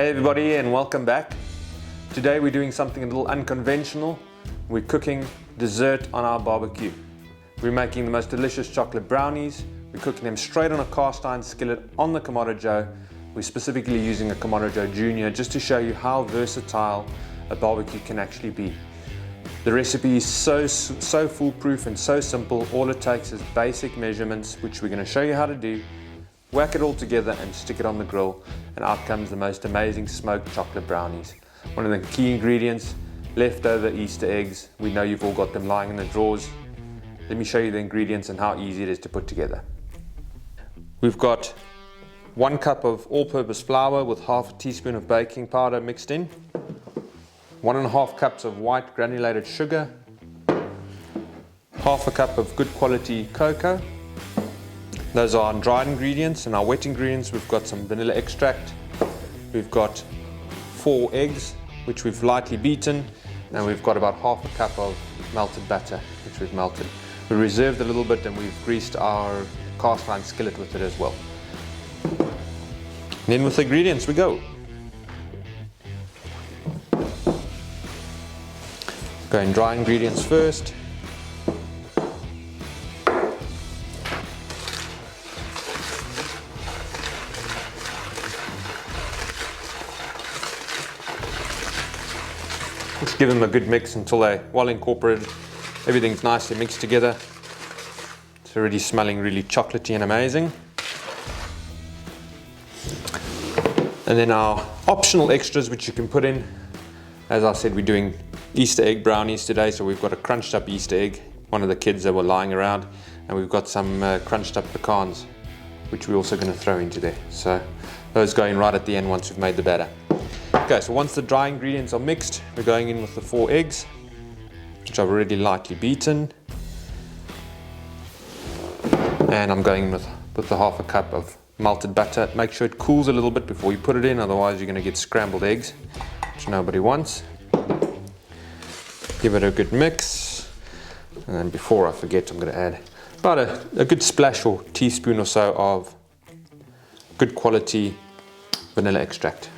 Hey everybody, and welcome back. Today we're doing something a little unconventional. We're cooking dessert on our barbecue. We're making the most delicious chocolate brownies. We're cooking them straight on a cast iron skillet on the Kamado Joe. We're specifically using a Kamado Joe Junior just to show you how versatile a barbecue can actually be. The recipe is so foolproof and so simple. All it takes is basic measurements, which we're going to show you how to do. Whack it all together and stick it on the grill, and out comes the most amazing smoked chocolate brownies. One of the key ingredients, leftover Easter eggs. We know you've all got them lying in the drawers. Let me show you the ingredients and how easy it is to put together. We've got 1 cup of all-purpose flour with half a teaspoon of baking powder mixed in, 1.5 cups of white granulated sugar, half a cup of good quality cocoa. Those are our dried ingredients, and our wet ingredients, we've got some vanilla extract, we've got 4 eggs which we've lightly beaten, and we've got about half a cup of melted butter which we've melted. We reserved a little bit and we've greased our cast iron skillet with it as well. And then with the ingredients we go. Going dry ingredients first. Just give them a good mix until they're well incorporated. Everything's nicely mixed together. It's already smelling really chocolatey and amazing. And then our optional extras which you can put in. As I said, we're doing Easter egg brownies today, so we've got a crunched up Easter egg, one of the kids that were lying around, and we've got some crunched up pecans which we're also going to throw into there. So those go in right at the end once we've made the batter. Okay, so once the dry ingredients are mixed, we're going in with the 4 eggs, which I've already lightly beaten. And I'm going in with the half a cup of melted butter. Make sure it cools a little bit before you put it in, otherwise you're going to get scrambled eggs, which nobody wants. Give it a good mix. And then before I forget, I'm going to add about a good splash or teaspoon or so of good quality vanilla extract.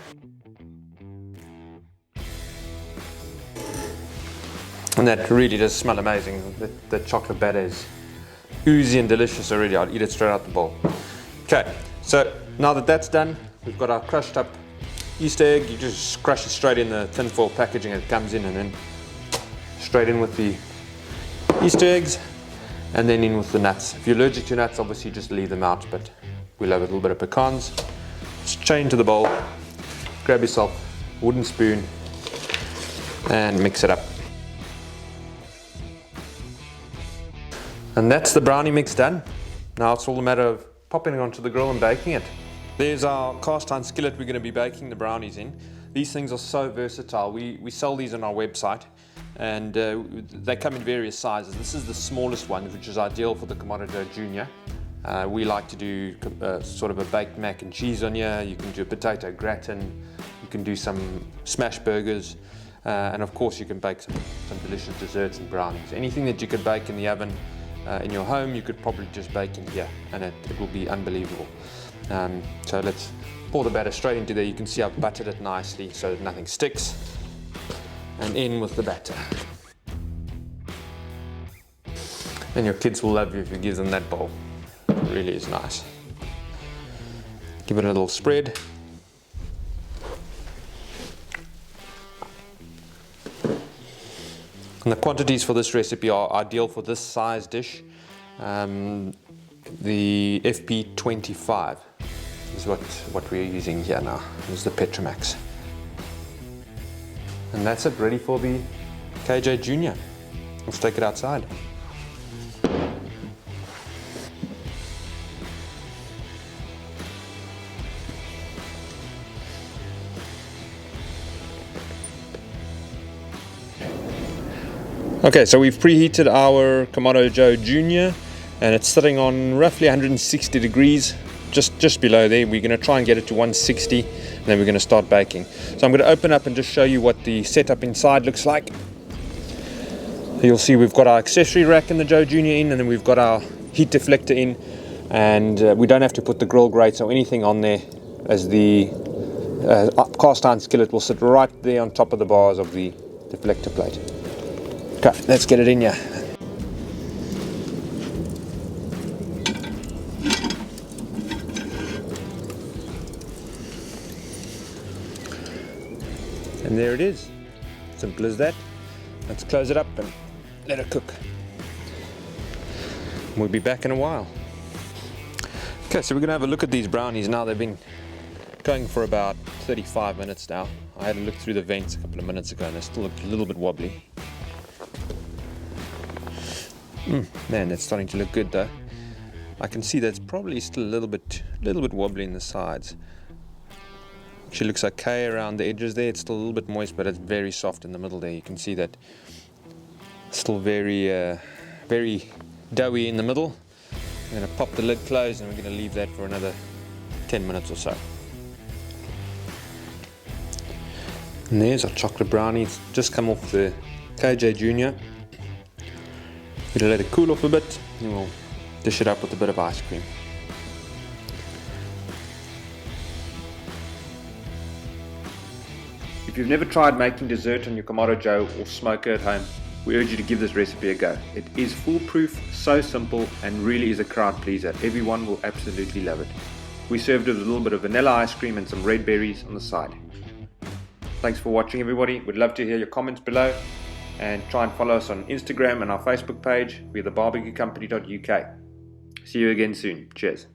And that really does smell amazing. The chocolate batter is oozy and delicious already. I'd eat it straight out the bowl. Okay, so now that that's done, we've got our crushed up Easter egg. You just crush it straight in the tin foil packaging it comes in, and then straight in with the Easter eggs, and then in with the nuts. If you're allergic to nuts, obviously just leave them out, but we'll have a little bit of pecans. Just chain to the bowl, grab yourself a wooden spoon, and mix it up. And that's the brownie mix done. Now it's all a matter of popping it onto the grill and baking it. There's our cast iron skillet we're going to be baking the brownies in. These things are so versatile. We sell these on our website, and they come in various sizes. This is the smallest one, which is ideal for the Kamado Joe Junior. We like to do sort of a baked mac and cheese on here. You can do a potato gratin. You can do some smash burgers. And of course you can bake some delicious desserts and brownies. Anything that you could bake in the oven in your home, you could probably just bake in here, and it will be unbelievable. So let's pour the batter straight into there. You can see I've buttered it nicely so that nothing sticks. And in with the batter. And your kids will love you if you give them that bowl. It really is nice. Give it a little spread. And the quantities for this recipe are ideal for this size dish. The FP25 is what we're using here now. This is the Petromax. And that's it, ready for the KJ Junior. Let's take it outside. Okay, so we've preheated our Kamado Joe Junior, and it's sitting on roughly 160 degrees, just below there. We're going to try and get it to 160, and then we're going to start baking. So I'm going to open up and just show you what the setup inside looks like. You'll see we've got our accessory rack in the Joe Junior in, and then we've got our heat deflector in, and we don't have to put the grill grates or anything on there, as the cast iron skillet will sit right there on top of the bars of the deflector plate. Okay, let's get it in here. And there it is. Simple as that. Let's close it up and let it cook. We'll be back in a while. Okay, so we're gonna have a look at these brownies now. They've been going for about 35 minutes now. I had a look through the vents a couple of minutes ago and they still look a little bit wobbly. Man, that's starting to look good though. I can see that's probably still a little bit wobbly in the sides. Actually looks okay around the edges there. It's still a little bit moist, but it's very soft in the middle there. You can see that still very doughy in the middle. I'm going to pop the lid closed and we're going to leave that for another 10 minutes or so. And there's our chocolate brownie. It's just come off the KJ Junior. We're going to let it cool off a bit and we'll dish it up with a bit of ice cream. If you've never tried making dessert on your Kamado Joe or smoker at home, we urge you to give this recipe a go. It is foolproof, so simple, and really is a crowd pleaser. Everyone will absolutely love it. We served it with a little bit of vanilla ice cream and some red berries on the side. Thanks for watching, everybody. We'd love to hear your comments below, and try and follow us on Instagram and our Facebook page. We're thebarbecuecompany.uk. See you again soon. Cheers.